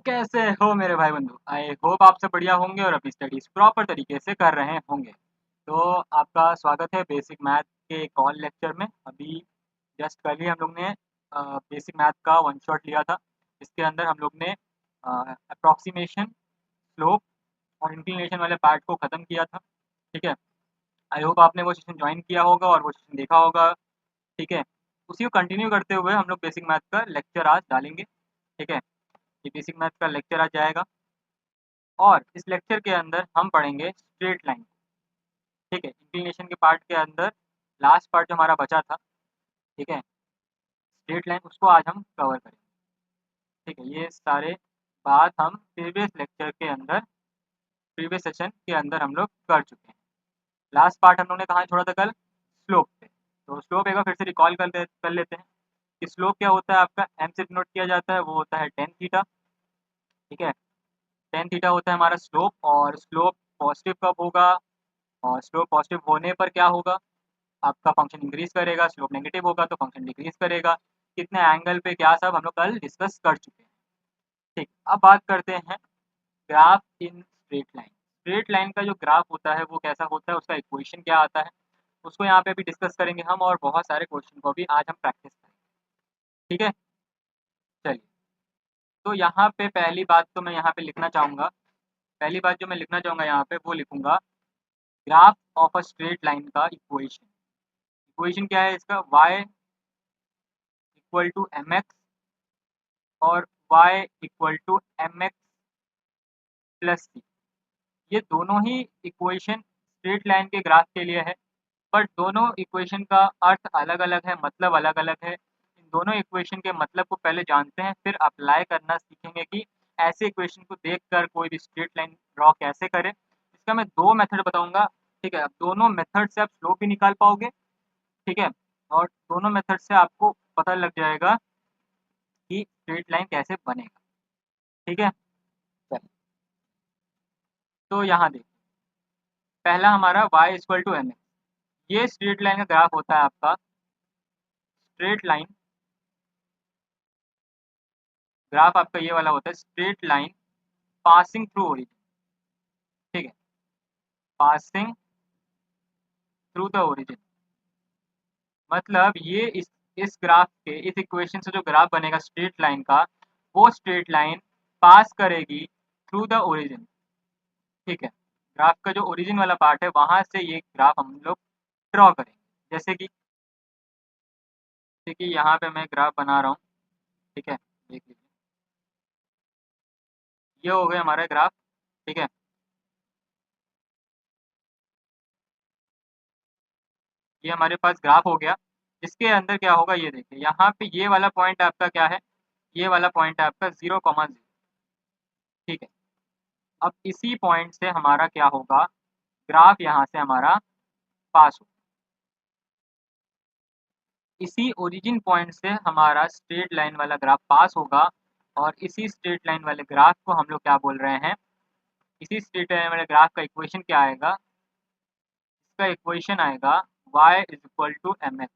कैसे हो मेरे भाई बंधु? आई होप आप सब बढ़िया होंगे और अपनी स्टडीज प्रॉपर तरीके से कर रहे होंगे। तो आपका स्वागत है बेसिक मैथ के कॉल लेक्चर में। अभी जस्ट कल ही हम लोग ने बेसिक मैथ का वन शॉट लिया था। इसके अंदर हम लोग ने अप्रॉक्सीमेशन, स्लोप और इंक्लिनेशन वाले पार्ट को ख़त्म किया था। ठीक है, आई होप आपने वो सेशन ज्वाइन किया होगा और वो सेशन देखा होगा। ठीक है, उसी को कंटिन्यू करते हुए हम लोग बेसिक मैथ का लेक्चर आज डालेंगे। ठीक है, ये बेसिक मैथ का लेक्चर आज जाएगा और इस लेक्चर के अंदर हम पढ़ेंगे स्ट्रेट लाइन। ठीक है, इंक्लिनेशन के पार्ट के अंदर लास्ट पार्ट जो हमारा बचा था, ठीक है, स्ट्रेट लाइन, उसको आज हम कवर करेंगे। ठीक है, ये सारे बात हम प्रीवियस लेक्चर के अंदर, प्रीवियस सेशन के अंदर हम लोग कर चुके हैं। लास्ट पार्ट हम लोग ने कहा छोड़ा था कल, स्लोप पे। तो स्लोप एक बार फिर से रिकॉल कर लेते हैं कि स्लोप क्या होता है। आपका एम से डिनोट किया जाता है, वो होता है टेन थीटा। ठीक है, टेन थीटा होता है हमारा स्लोप। और स्लोप पॉजिटिव कब होगा और स्लोप पॉजिटिव होने पर क्या होगा? आपका फंक्शन इंक्रीज करेगा। स्लोप नेगेटिव होगा तो फंक्शन डिक्रीज करेगा। कितने एंगल पे क्या, सब हम लोग कल डिस्कस कर चुके हैं। ठीक, अब बात करते हैं graph in straight line. Straight line का जो ग्राफ होता है वो कैसा होता है, उसका इक्वेशन क्या आता है, उसको यहाँ पे भी डिस्कस करेंगे हम, और बहुत सारे क्वेश्चन को भी आज हम प्रैक्टिस करेंगे। ठीक है, चलिए। तो यहाँ पे पहली बात तो मैं यहाँ पे लिखना चाहूँगा, पहली बात जो मैं लिखना चाहूँगा यहाँ पे वो लिखूंगा graph of a straight line का इक्वेशन। इक्वेशन क्या है इसका? y equal to m x और y equal to m x plus c. ये दोनों ही इक्वेशन स्ट्रेट लाइन के ग्राफ के लिए है, बट दोनों इक्वेशन का अर्थ अलग अलग है, मतलब अलग अलग है। इन दोनों इक्वेशन के मतलब को पहले जानते हैं, फिर अप्लाई करना सीखेंगे कि ऐसे इक्वेशन को देखकर कोई भी स्ट्रेट लाइन ड्रॉ कैसे करें। इसका मैं दो मेथड बताऊंगा। ठीक है, अब दोनों मेथड से आप स्लोप भी निकाल पाओगे। ठीक है, और दोनों मेथड से आपको पता लग जाएगा कि स्ट्रेट लाइन कैसे बनेगा। ठीक है, चलिए। तो यहाँ देखिए, पहला हमारा y equal to m x, ये स्ट्रेट लाइन का ग्राफ होता है आपका। स्ट्रेट लाइन ग्राफ आपका ये वाला होता है, straight line passing through origin. ठीक है, पासिंग थ्रू द ओरिजिन, मतलब ये इस ग्राफ के, इस इक्वेशन से जो ग्राफ बनेगा स्ट्रेट लाइन का, वो स्ट्रेट लाइन पास करेगी थ्रू द ओरिजिन। ठीक है, ग्राफ का जो ओरिजिन वाला पार्ट है वहां से ये ग्राफ हम लोग ड्रॉ करेंगे। जैसे कि यहाँ पे मैं ग्राफ बना रहा हूँ। ठीक है, देख लीजिए, ये हो गया हमारा ग्राफ। ठीक है, ये हमारे पास ग्राफ हो गया। इसके अंदर क्या होगा ये देखिए, यहाँ पे ये वाला पॉइंट आपका क्या है? ये वाला पॉइंट है आपका 0,0। ठीक है, अब इसी पॉइंट से हमारा क्या होगा, ग्राफ यहाँ से हमारा पास होगा। इसी ओरिजिन पॉइंट से हमारा स्ट्रेट लाइन वाला ग्राफ पास होगा, और इसी स्ट्रेट लाइन वाले ग्राफ को हम लोग क्या बोल रहे हैं? इसी स्ट्रेट लाइन वाले ग्राफ का इक्वेशन क्या आएगा? इसका इक्वेशन आएगा y is equal to m x.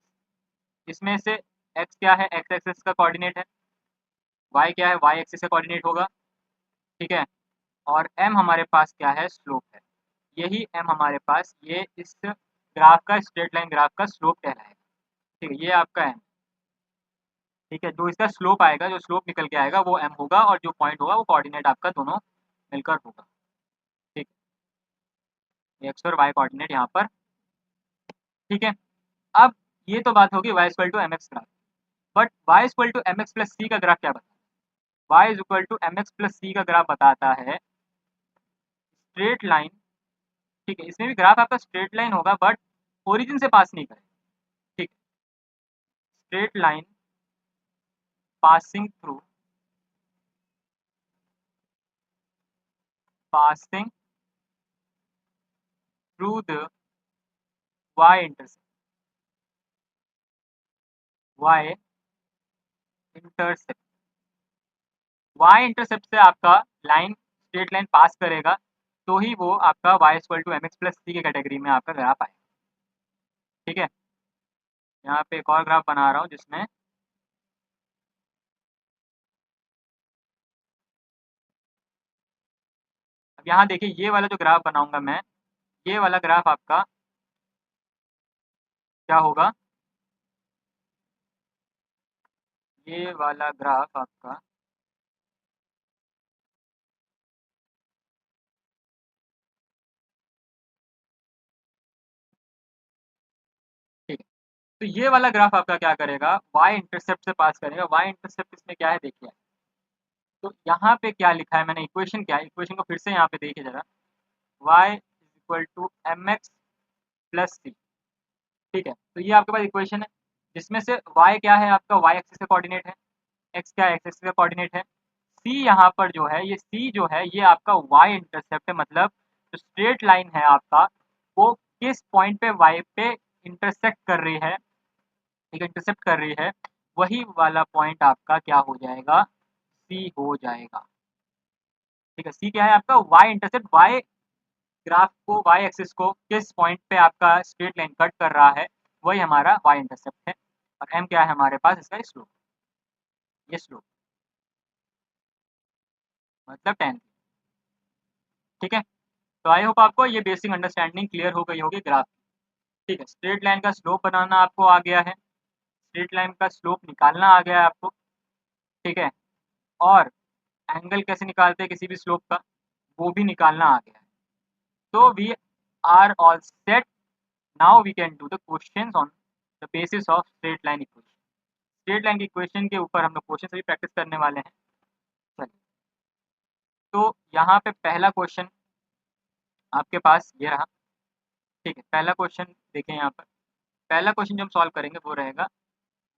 इसमें से x क्या है? x एक्सिस का कोऑर्डिनेट है। y क्या है? y एक्सिस का कोऑर्डिनेट होगा। ठीक है, और m हमारे पास क्या है? स्लोप है। यही m हमारे पास ये इस ग्राफ का, स्ट्रेट लाइन ग्राफ का स्लोप कहलाएगा। ठीक है, ये आपका m। ठीक है, जो इसका स्लोप आएगा, जो स्लोप निकल के आएगा वो m होगा, और जो पॉइंट होगा वो कोऑर्डिनेट आपका दोनों मिलकर होगा। ठीक है, एक्स और वाई कोऑर्डिनेट यहाँ पर। ठीक है, अब ये तो बात होगी y equal to m x graph, but y equal to m x plus c का ग्राफ क्या बताता है? y is equal to m x plus c का ग्राफ बताता है स्ट्रेट लाइन। ठीक है, इसमें भी ग्राफ आपका स्ट्रेट लाइन होगा, बट ओरिजिन से पास नहीं करेगा। ठीक है, straight line passing through, passing through the y intercept, y intercept, y intercept से आपका लाइन, स्ट्रेट लाइन पास करेगा, तो ही वो आपका y equal to m x plus c के कैटेगरी में आपका ग्राफ आएगा। ठीक है, यहाँ पे एक और ग्राफ बना रहा हूँ जिसमें अब यहाँ देखिए ये वाला जो ग्राफ बनाऊंगा मैं, ये वाला ग्राफ आपका क्या होगा, ये वाला ग्राफ आपका ठीक है। तो ये वाला ग्राफ आपका क्या करेगा, वाई इंटरसेप्ट से पास करेगा। वाई इंटरसेप्ट इसमें क्या है देखिए, तो यहाँ पे क्या लिखा है मैंने, इक्वेशन क्या है, इक्वेशन को फिर से यहाँ पे देखिए जरा, y is equal to m x plus c. ठीक है, तो ये आपके पास इक्वेशन है जिसमें से y क्या है आपका, y एक्सिस का कोऑर्डिनेट है, x क्या है, x एक्सिस का कोऑर्डिनेट है, c यहाँ पर जो है, ये c जो है ये आपका y इंटरसेप्ट है, मतलब जो स्ट्रेट लाइन है आपका वो किस पॉइंट पे y पे इंटरसेक्ट कर रही है, ठीक है, इंटरसेप्ट कर रही है, वही वाला पॉइंट आपका क्या हो जाएगा, c हो जाएगा। ठीक है, c क्या है आपका, y इंटरसेप्ट, y ग्राफ को, y एक्सिस को किस पॉइंट पे आपका स्ट्रेट लाइन कट कर रहा है, वही हमारा y इंटरसेप्ट है। और m क्या है हमारे पास, इसका स्लोप, ये स्लोप मतलब 10। ठीक है, तो आई होप आपको ये बेसिक अंडरस्टैंडिंग क्लियर हो गई होगी ग्राफ की। ठीक है, स्ट्रेट लाइन का स्लोप बनाना आपको आ गया है, स्ट्रेट लाइन का स्लोप निकालना आ गया है आपको। ठीक है, और एंगल कैसे निकालते हैं किसी भी स्लोप का, वो भी निकालना आ गया है। तो we are all set, now we can do the questions on the basis of straight line equation. Straight line की इक्वेशन के ऊपर हम लोग क्वेश्चन भी प्रैक्टिस करने वाले हैं। चलिए, तो यहाँ पे पहला क्वेश्चन आपके पास ये रहा। ठीक है, पहला क्वेश्चन देखें यहाँ पर, पहला क्वेश्चन जो हम सॉल्व करेंगे वो रहेगा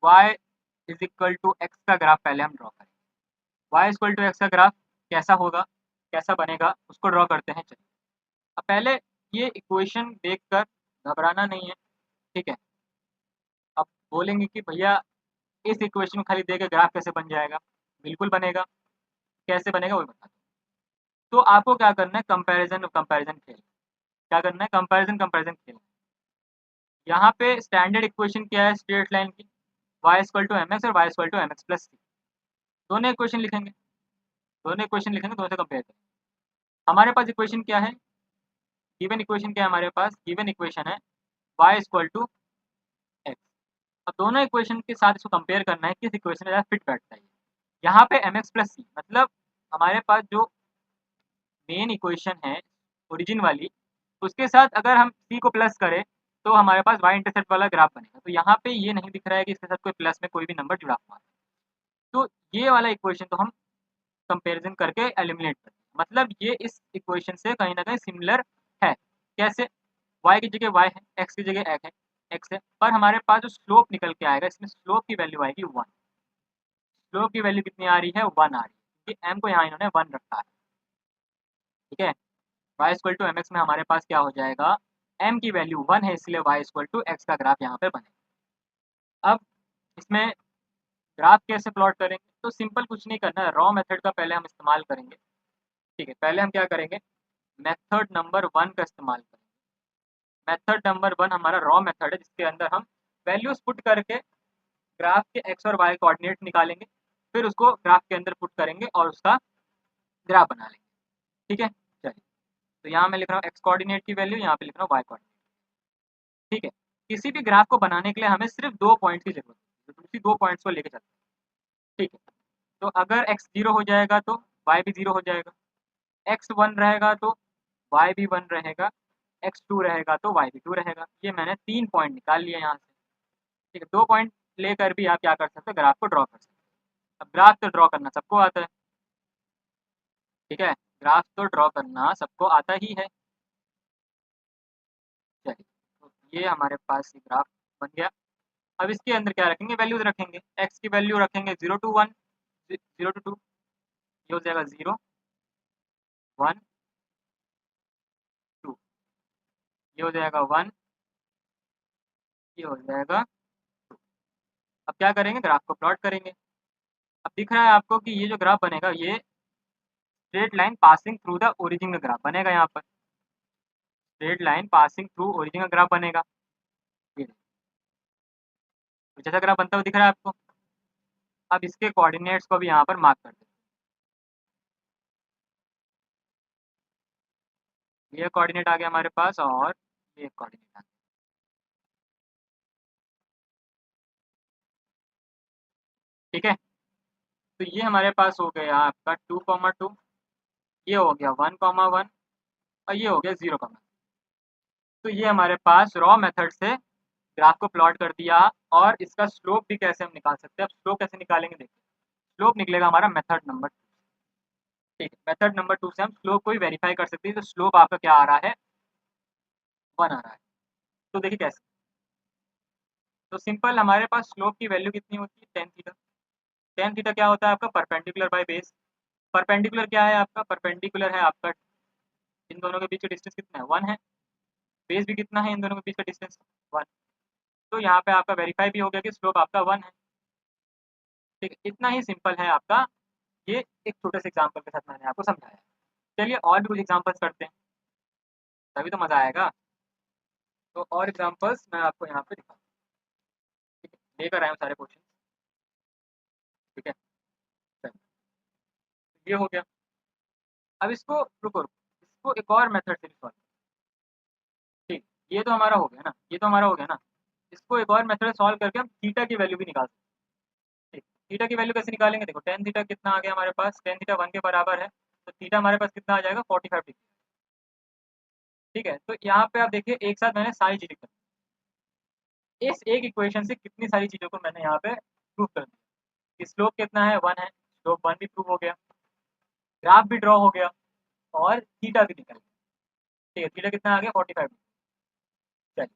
y is equal to x का ग्राफ पहले हम ड्रॉ करेंगे। y is equal to x का ग्राफ कैसा होगा, कैसा बनेगा, उसको ड्रॉ करते हैं। चलिए, अब पहले ये इक्वेशन देखकर घबराना नहीं है। ठीक है, अब बोलेंगे कि भैया इस इक्वेशन को खाली दे के ग्राफ कैसे बन जाएगा, बिल्कुल बनेगा। कैसे बनेगा वो बता, तो आपको क्या करना है, कंपैरिजन कंपैरिजन खेल, क्या करना है, कंपैरिजन कंपैरिजन खेल। यहाँ पे स्टैंडर्ड इक्वेशन क्या है स्ट्रेट लाइन की, y equal to m x और y equal to m x plus c. दोनों इक्वेशन लिखेंगे, दोनों इक्वेशन लिखेंगे, दोनों से कंपेयर करेंगे। हमारे पास इक्वेशन क्या है, गिवन इक्वेशन क्या है हमारे पास, गिवन इक्वेशन है y इक्वल टू एक्स। अब दोनों इक्वेशन के साथ इसको कंपेयर करना है किस इक्वेशन में फिट बैठता है। यहाँ पे एम एक्स प्लस सी, मतलब हमारे पास जो मेन इक्वेशन है ओरिजिन वाली, उसके साथ अगर हम सी को प्लस करें तो हमारे पास वाई इंटरसेप्ट वाला ग्राफ बनेगा। तो यहाँ पे ये नहीं दिख रहा है कि इसके साथ कोई प्लस में कोई भी नंबर जुड़ा हुआ है, तो ये वाला इक्वेशन तो हम कंपैरिजन करके एलिमिनेट करते हैं, मतलब ये इस इक्वेशन से कहीं ना कहीं सिमिलर है। कैसे, y की जगह y है, x की जगह x है, पर हमारे पास जो स्लोप निकल के आएगा इसमें स्लोप की वैल्यू आएगी 1। स्लोप की वैल्यू कितनी आ रही है, 1 आ रही है, क्योंकि m को यहाँ इन्होंने 1 रखा है। ठीक है, y equal to m x में हमारे पास क्या हो जाएगा, m की वैल्यू 1 है, इसलिए y इक्वल टू एक्स का ग्राफ यहाँ पे बनेगा। अब इसमें ग्राफ कैसे प्लॉट करेंगे, तो सिंपल कुछ नहीं करना है, रॉ मेथड का पहले हम इस्तेमाल करेंगे। ठीक है, पहले हम क्या करेंगे, मेथड नंबर 1 का इस्तेमाल करेंगे। मेथड नंबर 1 हमारा रॉ मेथड है जिसके अंदर हम वैल्यूज पुट करके ग्राफ के एक्स और वाई कोऑर्डिनेट निकालेंगे, फिर उसको ग्राफ के अंदर पुट करेंगे और उसका ग्राफ बना लेंगे। ठीक है, चलिए, तो यहाँ मैं लिख रहा हूँ एक्स कोऑर्डिनेट की वैल्यू, यहाँ पे लिख रहा हूँ वाई कोऑर्डिनेट। ठीक है, किसी भी ग्राफ को बनाने के लिए हमें सिर्फ 2 पॉइंट की जरूरत है, तो उसी 2 पॉइंट्स को लेके चलते हैं। ठीक है, तो अगर एक्स 0 हो जाएगा तो वाई भी 0 हो जाएगा, एक्स 1 रहेगा तो वाई भी 1 रहेगा, एक्स 2 रहेगा तो वाई भी 2 रहेगा। ये मैंने 3 पॉइंट निकाल लिए यहाँ से। ठीक है, 2 पॉइंट लेकर भी आप क्या कर सकते हो, ग्राफ को ड्रॉ कर सकते हो। अब ग्राफ तो ड्रॉ करना सबको आता है। ठीक है, ग्राफ तो ड्रॉ करना सबको आता ही है। चलिए, तो ये हमारे पास ये ग्राफ बन गया। अब इसके अंदर क्या रखेंगे, वैल्यूज रखेंगे, एक्स की वैल्यू रखेंगे 0 टू 1, 0 टू 2, ये हो जाएगा 0 1 2, ये हो जाएगा 1, ये हो जाएगा 2। अब क्या करेंगे, ग्राफ को प्लॉट करेंगे। अब दिख रहा है आपको कि ये जो ग्राफ बनेगा ये straight line passing through the origin का ग्राफ बनेगा। यहाँ पर straight line passing through origin का ग्राफ बनेगा, ये तो जैसा ग्राफ बनता हुआ दिख रहा है आपको। अब इसके कोऑर्डिनेट्स को भी यहाँ पर मार्क कर दें। ये कोऑर्डिनेट आ गया हमारे पास और ये कोऑर्डिनेट आ गया। ठीक है, तो ये हमारे पास हो गया आपका 2,2, ये हो गया 1,1 और ये हो गया 0,0। तो ये हमारे पास रॉ मेथड से ग्राफ को प्लॉट कर दिया। और इसका स्लोप भी कैसे हम निकाल सकते हैं, अब स्लोप कैसे निकालेंगे देखिए। स्लोप निकलेगा हमारा मेथड नंबर 2। ठीक है, मेथड नंबर 2 से हम स्लोप को भी वेरीफाई कर सकते हैं। तो स्लोप आपका क्या आ रहा है, 1 आ रहा है। तो देखिए कैसे। तो सिंपल, हमारे पास स्लोप की वैल्यू कितनी होती है, टेन थीटा। टेन थीटा क्या होता है आपका, परपेंडिकुलर बाय बेस। परपेंडिकुलर क्या है आपका, परपेंडिकुलर है आपका, इन दोनों के बीच का डिस्टेंस कितना है, 1 है। बेस भी कितना है इन दोनों के बीच का डिस्टेंस, 1। तो यहाँ पे आपका वेरीफाई भी हो गया कि स्लोप आपका 1 है। ठीक है, इतना ही सिंपल है आपका। ये एक छोटे से एग्जाम्पल के साथ मैंने आपको समझाया। चलिए और भी कुछ एग्जाम्पल्स करते हैं, तभी तो मज़ा आएगा। तो और एग्जाम्पल्स मैं आपको यहाँ पे दिखाऊँ। ठीक है, लेकर आया हूँ सारे क्वेश्चन। ठीक है, चलिए, ये हो गया। अब इसको रुको रुको, इसको एक और मेथड से भी सॉल्व। ठीक, ये तो हमारा हो गया ना, ये तो हमारा हो गया ना। इसको एक और मेथड से सॉल्व करके हम थीटा की वैल्यू भी निकाल सकते हैं। ठीक, थीटा की वैल्यू कैसे निकालेंगे, देखो टेन थीटा कितना आ गया हमारे पास, टेन थीटा 1 के बराबर है। तो थीटा हमारे पास कितना आ जाएगा, 45 डिग्री। ठीक है, तो यहाँ पे आप देखिए एक साथ मैंने सारी चीज़ें कर दी। इस एक इक्वेशन से कितनी सारी चीज़ों को मैंने यहाँ पे प्रूव कर दिया कि स्लोप कितना है, 1 है। स्लोप 1 भी प्रूव हो गया, ग्राफ भी ड्रॉ हो गया और थीटा भी निकल गया। ठीक है, थीटा कितना आ गया, 45। चलिए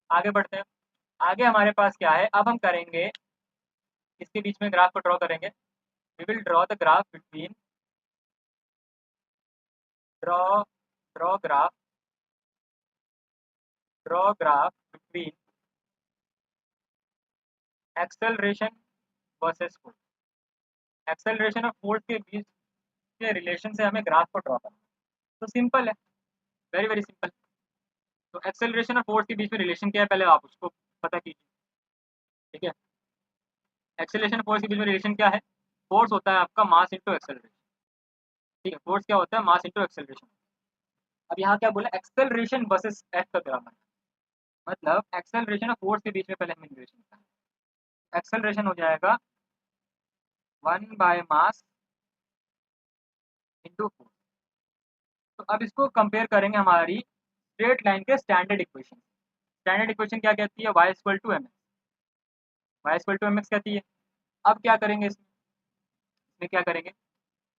आगे बढ़ते हैं। आगे हमारे पास क्या है, अब हम करेंगे इसके बीच में ग्राफ को ड्रॉ करेंगे। We will draw the graph between, draw draw graph, draw graph between acceleration versus force. Acceleration और फोर्स के बीच के रिलेशन से हमें ग्राफ को ड्रॉ करना है। तो सिंपल है, वेरी वेरी सिंपल। तो एक्सेलरेशन और फोर्स के बीच में रिलेशन क्या है, पहले आप उसको पता कीजिए। ठीक है, एक्सेलरेशन और फोर्स के बीच में रिलेशन क्या है, फोर्स होता है आपका मास इंटू एक्सेलरेशन। ठीक है, फोर्स क्या होता है, मास इंटू एक्सेलरेशन। अब यहाँ क्या बोला, एक्सेलरेशन वर्सेस एफ का ग्राफ है। मतलब एक्सेलरेशन और फोर्स के बीच में पहले हमें रिलेशन करना है। एक्सेलरेशन हो जाएगा 1/मास इंटू फोर्स। तो अब इसको कंपेयर करेंगे हमारी स्ट्रेट लाइन के स्टैंडर्ड इक्वेशन। स्टैंडर्ड इक्वेशन क्या कहती है, y equal to m x. Y equal to m x कहती है। अब क्या करेंगे इसमें, इसमें क्या करेंगे,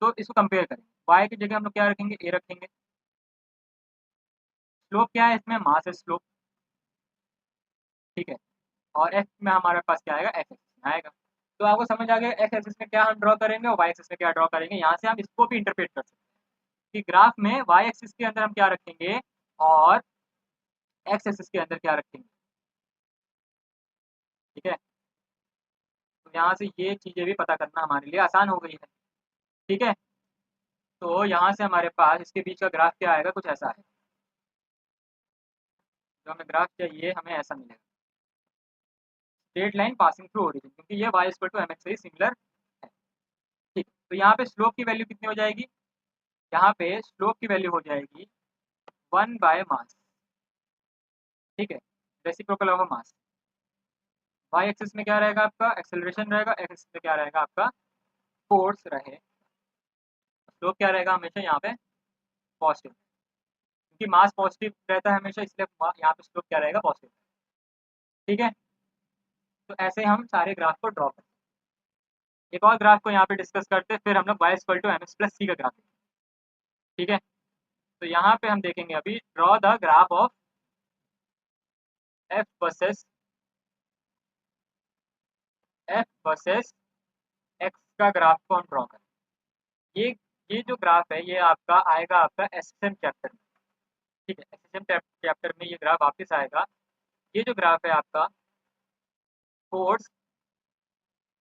तो इसको कंपेयर करेंगे। y की जगह हम लोग क्या रखेंगे, a रखेंगे। स्लोप क्या है इसमें, मास है स्लोप। ठीक है, और x में हमारे पास क्या आएगा, x एक्सिस में आएगा। तो आपको समझ आ गया x एक्सिस में क्या हम ड्रॉ करेंगे और y एक्सिस में क्या ड्रॉ करेंगे। यहाँ से हम इसको भी इंटरप्रेट कर सकते हैं कि ग्राफ में y एक्सिस के अंदर हम क्या रखेंगे और x एक्सिस के अंदर क्या रखेंगे। ठीक है, तो यहाँ से ये चीज़ें भी पता करना हमारे लिए आसान हो गई है। ठीक है, तो यहाँ से हमारे पास इसके बीच का ग्राफ क्या आएगा, कुछ ऐसा है। जो हमें ग्राफ चाहिए हमें ऐसा मिलेगा, straight line passing through origin, क्योंकि ये y equal to m x से सिमिलर है। ठीक, तो यहाँ पे स्लोप की वैल्यू कितनी हो जाएगी, यहाँ पे स्लोप की वैल्यू हो जाएगी 1/मास। ठीक है, reciprocal of mass. y axis में क्या रहेगा आपका, एक्सेलरेशन रहेगा, x एक्सिस में क्या रहेगा आपका, फोर्स रहे। स्लोप क्या रहेगा हमेशा यहाँ पे, पॉजिटिव, क्योंकि मास पॉजिटिव रहता है हमेशा, इसलिए यहाँ पे स्लोप क्या रहेगा, पॉजिटिव। ठीक है, तो ऐसे हम सारे ग्राफ को ड्रॉ करते हैं। एक और ग्राफ को यहाँ पे डिस्कस करते हैं, फिर हम लोग y equal to m x plus c का ग्राफ देखेंगे। ठीक है, तो यहाँ पे हम देखेंगे अभी, draw the graph of F versus x का ग्राफ को हम ड्रॉ करें। ये ये जो ग्राफ है ये आपका आएगा आपका एसएसएम चैप्टर में। ठीक है, एसएसएम चैप्टर में ये ग्राफ वापस आएगा। ये जो ग्राफ है आपका force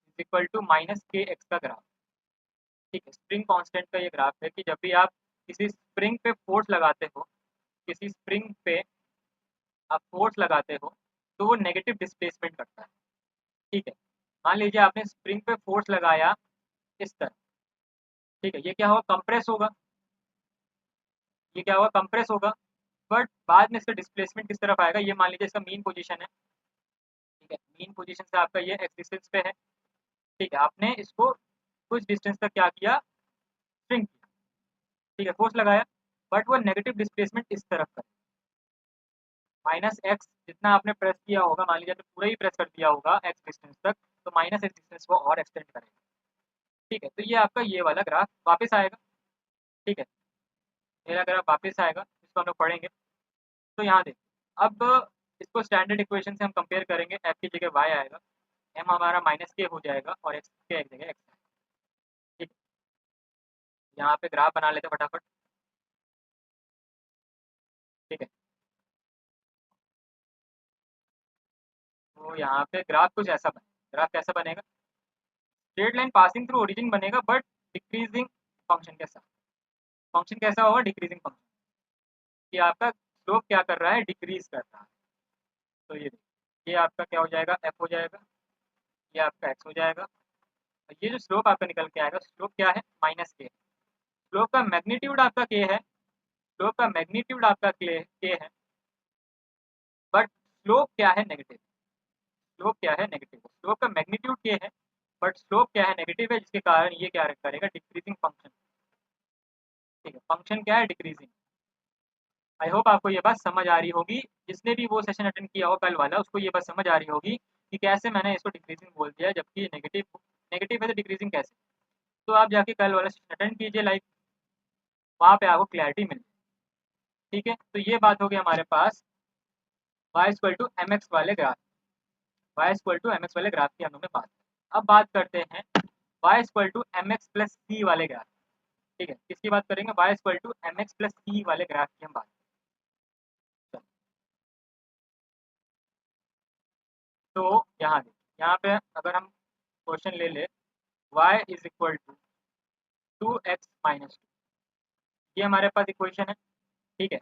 is equal to minus k x का ग्राफ। ठीक है, स्प्रिंग कांस्टेंट का ये ग्राफ है कि जब भी आप किसी स्प्रिंग पे फोर्स लगाते हो, किसी स्प्रिंग पे आप फोर्स लगाते हो तो वो नेगेटिव डिस्प्लेसमेंट करता है। ठीक है, मान लीजिए आपने स्प्रिंग पे फोर्स लगाया इस तरह। ठीक है, ये क्या होगा, कंप्रेस होगा। ये क्या होगा, कंप्रेस होगा, बट बाद में इसका डिस्प्लेसमेंट किस तरफ आएगा, ये मान लीजिए इसका मीन पोजीशन है, ठीक है, मीन पोजीशन से आपका ये एक्स डिस्टेंस पे है, ठीक है, आपने इसको कुछ डिस्टेंस तक क्या किया, श्रिंक किया, ठीक है, फोर्स लगाया, बट वो नेगेटिव डिस्प्लेसमेंट इस तरफ का, माइनस एक्स जितना आपने प्रेस किया होगा, मान लीजिए आपने पूरा ही प्रेस कर दिया होगा एक्स डिस्टेंस तक, तो माइनस एक्स डिस्टेंस को और एक्सटेंड करेगा, ठीक है, तो ये आपका ये वाला ग्राफ वापस आएगा, ठीक है, ये वाला ग्राफ वापस आएगा, इसको हम लोग पढ़ेंगे। तो यहाँ देखिए, अब इसको स्टैंडर्ड इक्वेशन से हम कंपेयर करेंगे, एफ की जगह वाई आएगा, एम हमारा माइनस के हो जाएगा और एक्स के एक जगह एक्स, ठीक है, यहाँ पे ग्राफ बना लेते फटाफट, ठीक है, तो यहाँ पे ग्राफ कुछ ऐसा बनेगा, ग्राफ कैसा बनेगा, straight line passing through origin बनेगा बट डिक्रीजिंग फंक्शन के साथ, फंक्शन कैसा होगा, डिक्रीजिंग फंक्शन, कि आपका स्लोप क्या कर रहा है, डिक्रीज कर रहा है, तो ये देखिए, ये आपका क्या हो जाएगा, एफ हो जाएगा, ये आपका एक्स हो जाएगा, और ये जो स्लोप आपका निकल के आएगा, स्लोप क्या है, माइनस के, स्लोप का मैग्नीट्यूड आपका के है, स्लोप का मैग्नीट्यूड आपका के है, बट स्लोप क्या है, नेगेटिव, स्लोप क्या है, नेगेटिव, स्लोप का मैग्नीट्यूड के है, बट स्लोप क्या है, नेगेटिव है, जिसके कारण ये क्या करेगा, डिक्रीजिंग फंक्शन, ठीक है, फंक्शन क्या है, डिक्रीजिंग। आई होप आपको ये बात समझ आ रही होगी, जिसने भी वो सेशन अटेंड किया हो कल वाला, उसको ये बात समझ आ रही होगी कि कैसे मैंने इसको डिक्रीजिंग बोल दिया जबकि नेगेटिव, नेगेटिव है तो डिक्रीजिंग कैसे। तो आप जाके कल वाला सेशन अटेंड कीजिए लाइव, वहाँ पे आपको क्लैरिटी मिल, ठीक है। तो ये बात होगी हमारे पास y equal to m x वाले graph, y equal to m x वाले ग्राफ की हम लोग ने बात की। अब बात करते हैं y equal to m x plus c वाले ग्राफ, ठीक है, किसकी बात करेंगे, y equal to m x plus c वाले ग्राफ की हम बात करें। तो यहाँ देखिए, यहाँ पे अगर हम क्वेश्चन ले ले, y is equal to 2x-2, ये हमारे पास इक्वेशन है, ठीक है।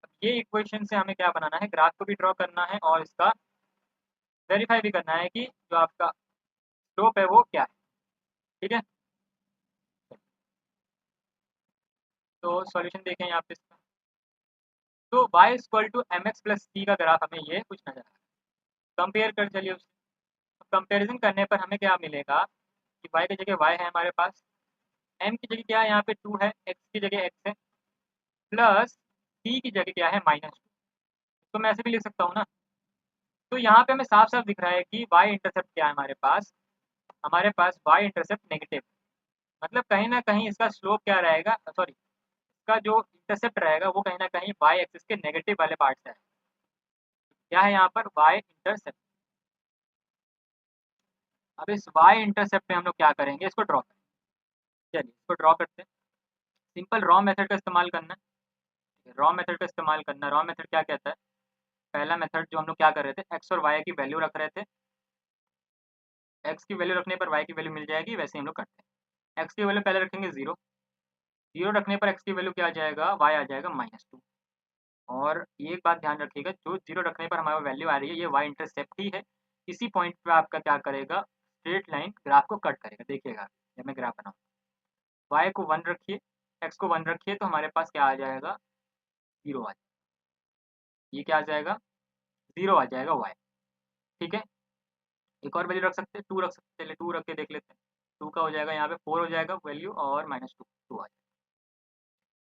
अब ये इक्वेशन से हमें क्या बनाना है, ग्राफ को भी ड्रॉ करना है और इसका वेरीफाई भी करना है कि जो आपका स्लोप है वो क्या है, ठीक है। तो सॉल्यूशन देखें यहाँ पे इसका, तो y equal to m x plus c का ग्राफ हमें ये कुछ नजर आ रहा है, कंपेयर कर चलिए उससे, कंपेरिजन करने पर हमें क्या मिलेगा कि y की जगह y है हमारे पास, m की जगह क्या है, यहाँ पे 2 है, x की जगह x है, प्लस c की जगह क्या है, -2, तो मैं ऐसे भी लिख सकता हूँ ना। तो यहाँ पे हमें साफ साफ दिख रहा है कि y इंटरसेप्ट क्या है हमारे पास, y इंटरसेप्ट नेगेटिव, मतलब कहीं ना कहीं इसका स्लोप क्या रहेगा, सॉरी, इसका जो इंटरसेप्ट रहेगा वो कहीं ना कहीं y एक्सिस के नेगेटिव वाले पार्ट से है, क्या है यहाँ पर, y इंटरसेप्ट। अब इस y इंटरसेप्ट पे हम लोग क्या करेंगे, इसको ड्रॉ करेंगे, चलिए इसको ड्रॉ करते हैं, सिंपल रॉ मेथड का इस्तेमाल करना है, रॉ मेथड का इस्तेमाल करना है, रॉ मेथड क्या कहता है, पहला मेथड जो हम लोग क्या कर रहे थे, एक्स और वाई की वैल्यू रख रहे थे, एक्स की वैल्यू रखने पर वाई की वैल्यू मिल जाएगी, वैसे हम लोग करते हैं, एक्स की वैल्यू पहले रखेंगे 0, 0 रखने पर एक्स की वैल्यू क्या आ जाएगा, वाई आ जाएगा -2, और एक बात ध्यान रखिएगा, जो 0 रखने पर हमारा वैल्यू आ रही है ये वाई इंटरसेप्ट ही है, इसी पॉइंट पे आपका क्या करेगा, स्ट्रेट लाइन ग्राफ को कट करेगा, देखिएगा जब मैं ग्राफ बनाऊँ, वाई को 1 रखिए, एक्स को 1 रखिए, तो हमारे पास क्या आ जाएगा, 0 आ जाएगा, ये क्या आ जाएगा, 0 आ जाएगा वाई, ठीक है। एक और वैल्यू रख सकते हैं, 2 रख सकते हैं, चलिए 2 रख के देख लेते हैं, 2 का हो जाएगा यहाँ पे 4 हो जाएगा वैल्यू, और -2, 2 आ जाएगा।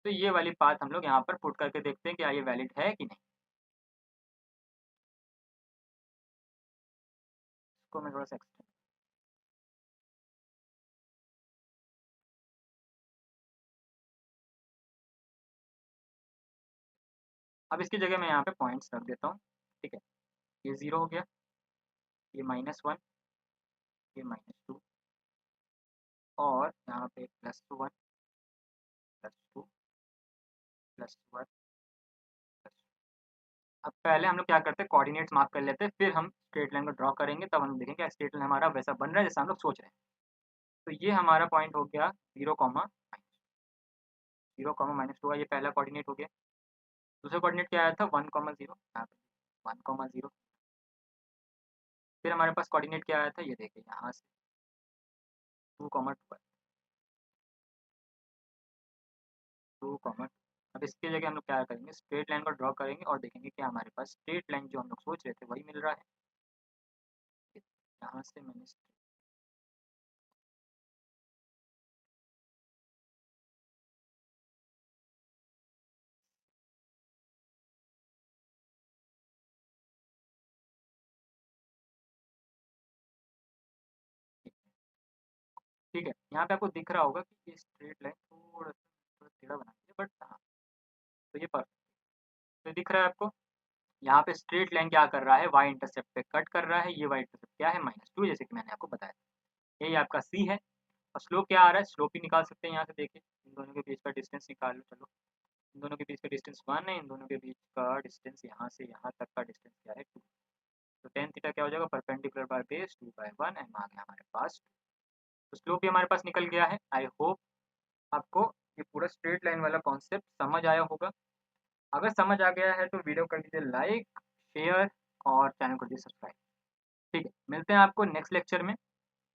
तो ये वाली बात हम लोग यहाँ पर पुट करके देखते हैं क्या ये वैलिड है कि नहीं, इसको मैं थोड़ा सा एक्सटेंड, अब इसकी जगह मैं यहाँ पे पॉइंट्स रख देता हूँ, ठीक है, ये 0 हो गया, ये -1, ये -2, और यहाँ पे +1, +2, +1, अब पहले हम लोग क्या करते हैं, कोऑर्डिनेट्स मार्क कर लेते हैं, फिर हम स्ट्रेट लाइन को ड्रॉ करेंगे, तब हम देखेंगे स्ट्रेट लाइन हमारा वैसा बन रहा है जैसा हम लोग सोच रहे हैं। तो ये हमारा पॉइंट हो गया 0, 0, -2 ये पहला कोऑर्डिनेट हो गया, दूसरा कोऑर्डिनेट क्या आया था, 1, 0, यहाँ पे 1, 0, फिर हमारे पास कोऑर्डिनेट क्या आया था, ये देखिए यहाँ से 2, 2, 2, अब इसकी जगह हम लोग क्या करेंगे, स्ट्रेट लाइन को ड्रॉ करेंगे और देखेंगे कि हमारे पास स्ट्रेट लाइन जो हम लोग सोच रहे थे वही मिल रहा है। यहाँ से मैंने ठीक है, यहाँ पे आपको दिख रहा होगा कि ये स्ट्रेट लाइन थोड़ा टेढ़ा बना दिया, बट हाँ, तो ये परफेक्ट तो दिख रहा है आपको। यहाँ पे स्ट्रेट लाइन क्या कर रहा है, वाई इंटरसेप्ट पे कट कर रहा है। ये वाई इंटरसेप्ट क्या है, -2, जैसे कि मैंने आपको बताया। यही आपका सी है। और स्लोप क्या आ रहा है, स्लोप ही निकाल सकते हैं यहाँ से। देखिए इन दोनों के बीच का डिस्टेंस निकाल लो। चलो, इन दोनों के बीच का डिस्टेंस 1 है, इन दोनों के बीच का डिस्टेंस यहाँ से यहाँ तक का डिस्टेंस क्या है, 2। तो टेन थीटा क्या हो जाएगा, परपेंडिकुलर बाय बेस 2/1 एंड आ गया हमारे पास। तो स्लोप भी हमारे पास निकल गया है। आई होप आपको ये पूरा स्ट्रेट लाइन वाला कॉन्सेप्ट समझ आया होगा। अगर समझ आ गया है तो वीडियो कर दीजिए लाइक, शेयर और चैनल को दीजिए सब्सक्राइब। ठीक है, मिलते हैं आपको नेक्स्ट लेक्चर में।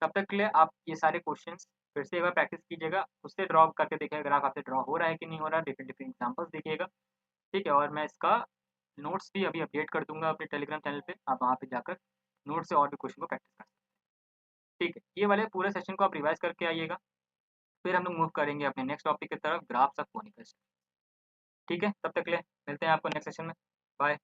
तब तक के लिए आप ये सारे क्वेश्चंस फिर से एक बार प्रैक्टिस कीजिएगा, उससे ड्रॉ करके देखिएगा ग्राफ आपसे ड्रॉ हो रहा है कि नहीं हो रहा है। डिफरेंट डिफरेंट एग्जाम्पल्स देखिएगा। ठीक है, और मैं इसका नोट्स भी अभी अपडेट कर दूंगा अपने टेलीग्राम चैनल पे। आप वहाँ पे जाकर नोट्स से और भी क्वेश्चन को प्रैक्टिस कर सकते हैं। ठीक है, ये वाले पूरे सेशन को आप रिवाइज करके आइएगा। फिर हम लोग मूव करेंगे अपने नेक्स्ट टॉपिक की तरफ, ग्राफ्स ऑफ कोनिकल। ठीक है, तब तक के लिए मिलते हैं आपको नेक्स्ट सेशन में। बाय।